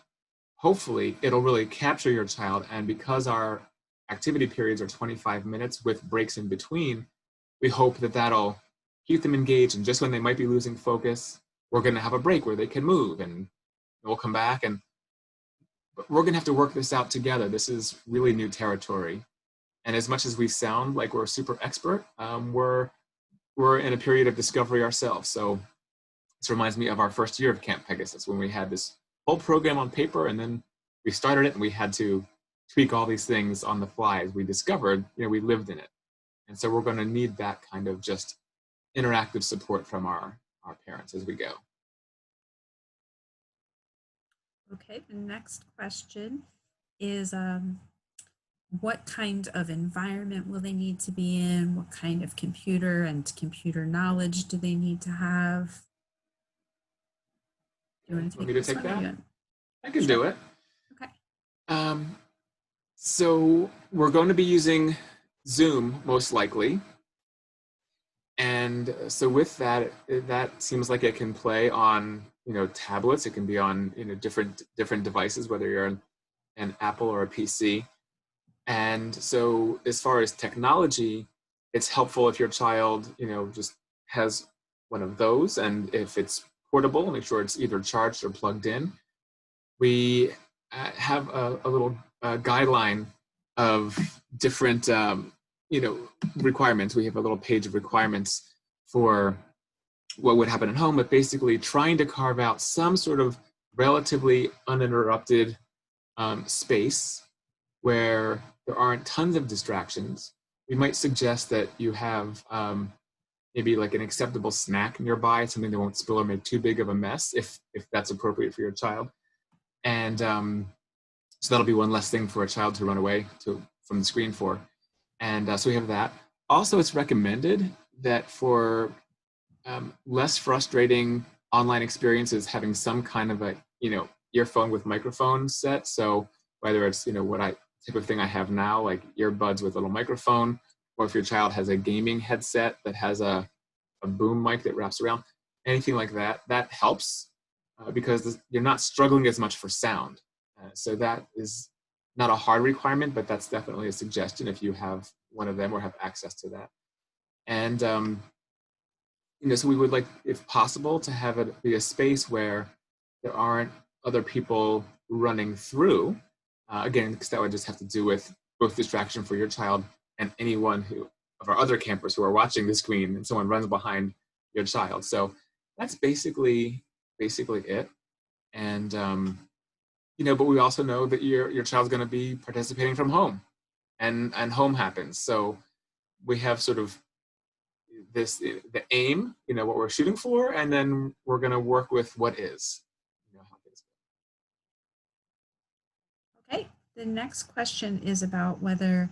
Speaker 1: hopefully it'll really capture your child. And because our activity periods are 25 minutes with breaks in between, we hope that that'll keep them engaged. And just when they might be losing focus, we're going to have a break where they can move, and we'll come back. And we're going to have to work this out together. This is really new territory. And as much as we sound like we're super expert, we're in a period of discovery ourselves. So this reminds me of our first year of Camp Pegasus, when we had this whole program on paper, and then we started it and we had to tweak all these things on the fly as we discovered, we lived in it. And so we're going to need that kind of just interactive support from our parents as we go.
Speaker 2: Okay, the next question is, what kind of environment will they need to be in? What kind of computer and computer knowledge do they need to have? Do you want
Speaker 1: Want me to take that? I can
Speaker 2: Sure.
Speaker 1: do it.
Speaker 2: Okay.
Speaker 1: So we're going to be using Zoom most likely. And so with that, that seems like it can play on, tablets. It can be on, different devices, whether you're an Apple or a PC. And so as far as technology, it's helpful if your child, just has one of those. And if it's portable, make sure it's either charged or plugged in. We have a little guideline of different, requirements. We have a little page of requirements for what would happen at home, but basically trying to carve out some sort of relatively uninterrupted space where there aren't tons of distractions. We might suggest that you have maybe like an acceptable snack nearby, something that won't spill or make too big of a mess, if that's appropriate for your child. And so that'll be one less thing for a child to run away from the screen for. And so we have that. Also, it's recommended that for less frustrating online experiences having some kind of a, earphone with microphone set. So whether it's, what type of thing I have now, like earbuds with a little microphone, or if your child has a gaming headset that has a boom mic that wraps around, anything like that, that helps because you're not struggling as much for sound. So that is not a hard requirement, but that's definitely a suggestion if you have one of them or have access to that. And, so we would like, if possible, to have it be a space where there aren't other people running through. Again, because that would just have to do with both distraction for your child and anyone of our other campers who are watching the screen and someone runs behind your child. So that's basically it. And, but we also know that your child's going to be participating from home, and home happens. So we have sort of the aim, what we're shooting for, and then we're going to work with what is. How things
Speaker 2: go. Okay, the next question is about whether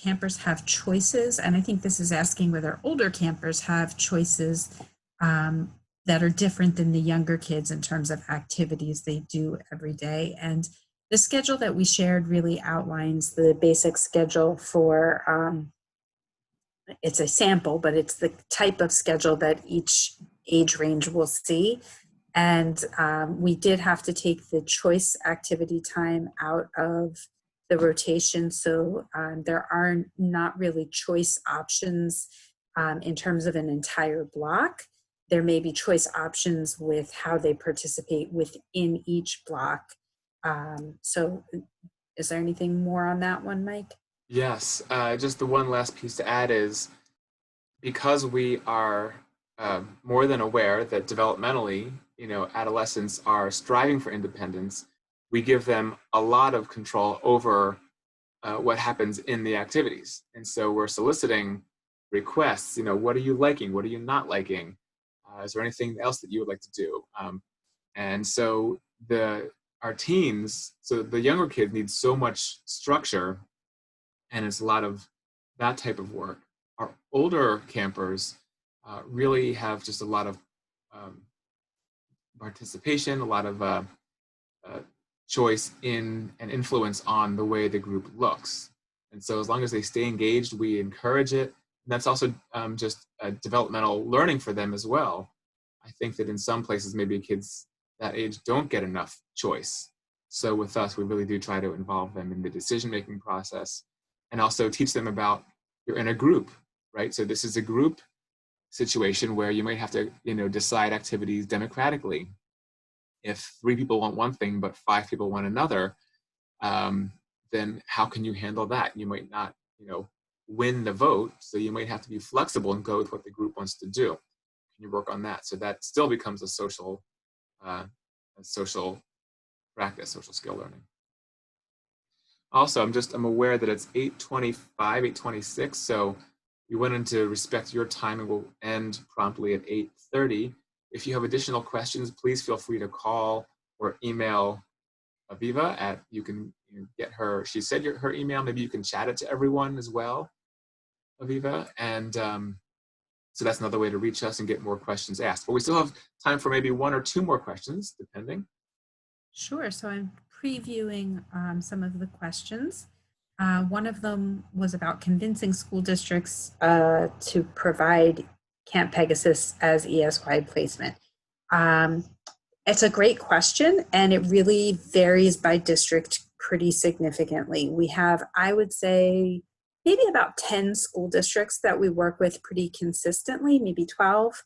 Speaker 2: campers have choices, and I think this is asking whether older campers have choices that are different than the younger kids in terms of activities they do every day. And the schedule that we shared really outlines the basic schedule for, it's a sample, but it's the type of schedule that each age range will see. And we did have to take the choice activity time out of the rotation. So there are not really choice options in terms of an entire block. There may be choice options with how they participate within each block. So is there anything more on that one, Mike?
Speaker 1: Yes, just the one last piece to add is, because we are more than aware that developmentally, adolescents are striving for independence, we give them a lot of control over what happens in the activities. And so we're soliciting requests, what are you liking? What are you not liking? Is there anything else that you would like to do? And so our teens, so the younger kids need so much structure, and it's a lot of that type of work. Our older campers really have just a lot of participation, a lot of choice in and influence on the way the group looks. And so as long as they stay engaged, we encourage it. And that's also just a developmental learning for them as well. I think that in some places, maybe kids that age don't get enough choice. So with us, we really do try to involve them in the decision-making process and also teach them about you're in a group, right? So this is a group situation where you might have to, decide activities democratically. If 3 people want one thing, but 5 people want another, then how can you handle that? You might not, win the vote. So you might have to be flexible and go with what the group wants to do. Can you work on that? So that still becomes a social practice, social skill learning. Also, I'm aware that it's 8:25, 8:26. So we wanted to respect your time, and we'll end promptly at 8:30. If you have additional questions, please feel free to call or email Aviva you can get her, she said her email, maybe you can chat it to everyone as well, Aviva. And so that's another way to reach us and get more questions asked. But we still have time for maybe 1 or 2 more questions, depending.
Speaker 2: Sure, so I'm previewing some of the questions. One of them was about convincing school districts to provide Camp Pegasus as ES-wide placement. It's a great question, and it really varies by district pretty significantly. We have, I would say, maybe about 10 school districts that we work with pretty consistently, maybe 12.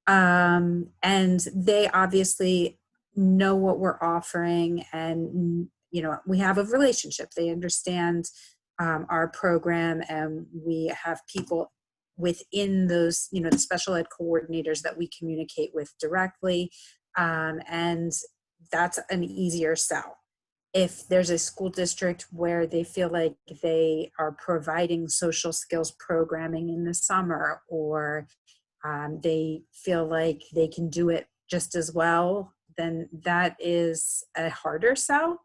Speaker 2: And they obviously know what we're offering, and we have a relationship. They understand our program, and we have people within those, the special ed coordinators that we communicate with directly, and that's an easier sell. If there's a school district where they feel like they are providing social skills programming in the summer, or they feel like they can do it just as well, then that is a harder sell.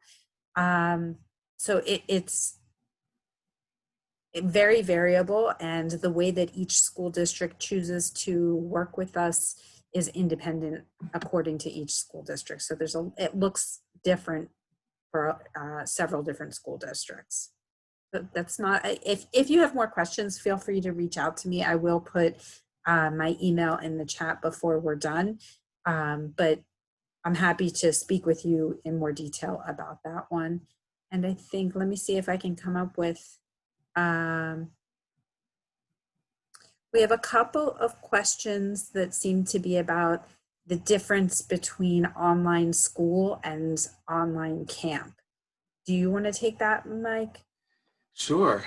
Speaker 2: So it's very variable, and the way that each school district chooses to work with us is independent according to each school district. So it looks different for several different school districts. But that's not, if you have more questions, feel free to reach out to me. I will put my email in the chat before we're done. But I'm happy to speak with you in more detail about that one. And I think, let me see if I can come up with, we have a couple of questions that seem to be about the difference between online school and online camp. Do you want to take that, Mike?
Speaker 1: Sure.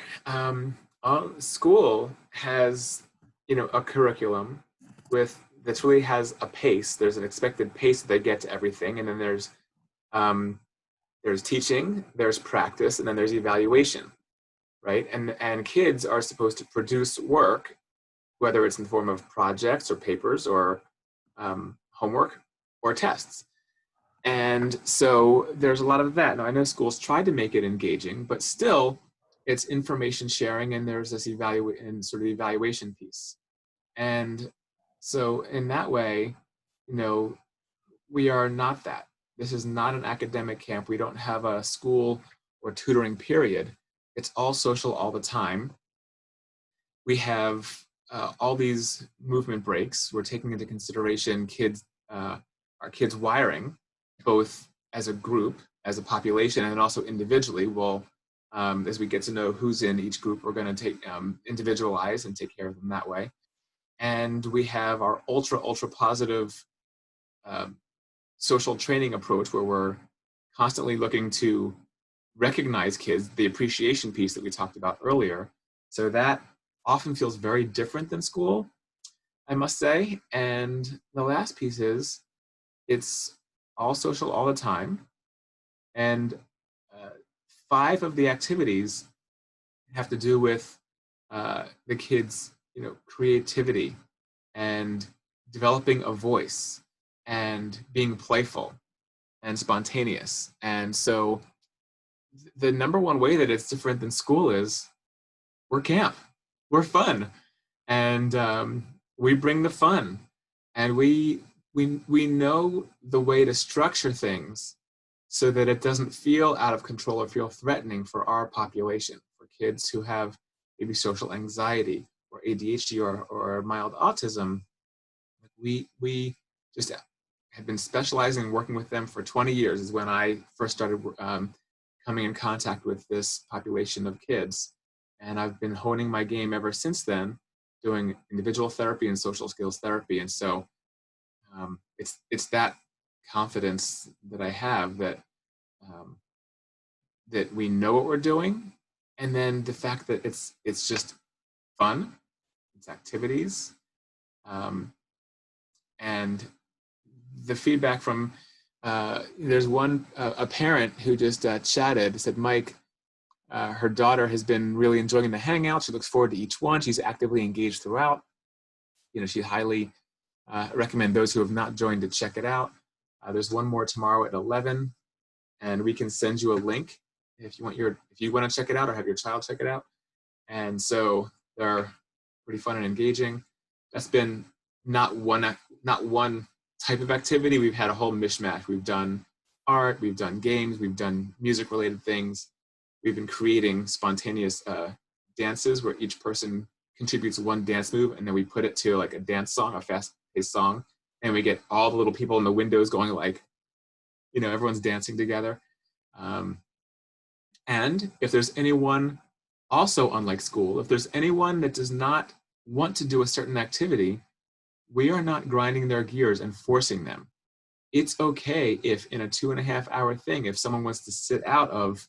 Speaker 1: School has, a curriculum that really has a pace. There's an expected pace that they get to everything, and then there's teaching, there's practice, and then there's evaluation, right? And kids are supposed to produce work, whether it's in the form of projects or papers or homework or tests. And so there's a lot of that. Now, I know schools tried to make it engaging, but still it's information sharing, and there's this evaluation piece. And so in that way, we are not that. This is not an academic camp. We don't have a school or tutoring period. It's all social all the time. We have all these movement breaks. We're taking into consideration our kids' wiring, both as a group, as a population, and also individually. Well, as we get to know who's in each group, we're going to take individualize and take care of them that way. And we have our ultra positive social training approach, where we're constantly looking to recognize kids, the appreciation piece that we talked about earlier. So that often feels very different than school, I must say. And the last piece is it's all social all the time. And 5 of the activities have to do with the kids' creativity and developing a voice and being playful and spontaneous. And so the number one way that it's different than school is we're camp, we're fun, and we bring the fun, and we know the way to structure things so that it doesn't feel out of control or feel threatening for our population, for kids who have maybe social anxiety or ADHD or mild autism. We just have been specializing and working with them for 20 years is when I first started coming in contact with this population of kids. And I've been honing my game ever since then, doing individual therapy and social skills therapy. And so it's that confidence that I have that that we know what we're doing, and then the fact that it's just fun, it's activities, and the feedback from there's a parent who just chatted, said, Mike, her daughter has been really enjoying the hangout. She looks forward to each one. She's actively engaged throughout. She highly recommend those who have not joined to check it out. There's one more tomorrow at 11, and we can send you a link if you want to check it out or have your child check it out. And so they're pretty fun and engaging. That's been not one type of activity. We've had a whole mishmash. We've done art, we've done games, we've done music related things. We've been creating spontaneous dances where each person contributes one dance move, and then we put it to like a dance song, a fast-paced song, and we get all the little people in the windows going like, everyone's dancing together. And if there's anyone also, unlike school, if there's anyone that does not want to do a certain activity, we are not grinding their gears and forcing them. It's okay if in a 2.5-hour thing, if someone wants to sit out of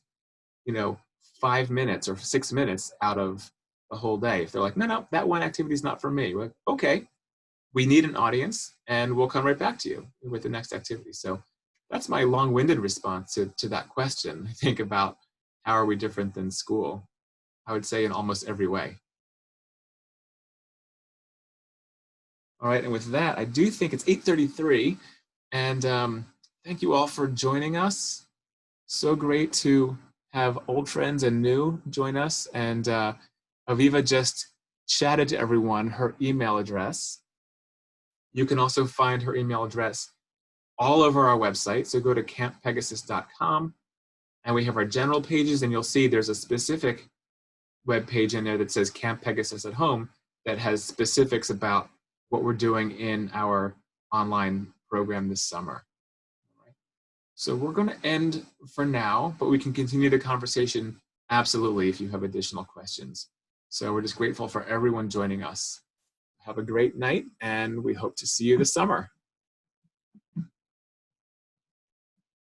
Speaker 1: 5 minutes or 6 minutes out of the whole day. If they're like, no, that one activity is not for me. We're like, okay, we need an audience, and we'll come right back to you with the next activity. So that's my long-winded response to that question. I think about how are we different than school? I would say in almost every way. All right, and with that, I do think it's 8:33, and thank you all for joining us. So great to have old friends and new join us, and Aviva just chatted to everyone her email address. You can also find her email address all over our website. So go to camppegasus.com, and we have our general pages, and you'll see there's a specific web page in there that says Camp Pegasus at Home that has specifics about what we're doing in our online program this summer. So we're going to end for now, but we can continue the conversation absolutely if you have additional questions. So we're just grateful for everyone joining us. Have a great night, and we hope to see you this summer.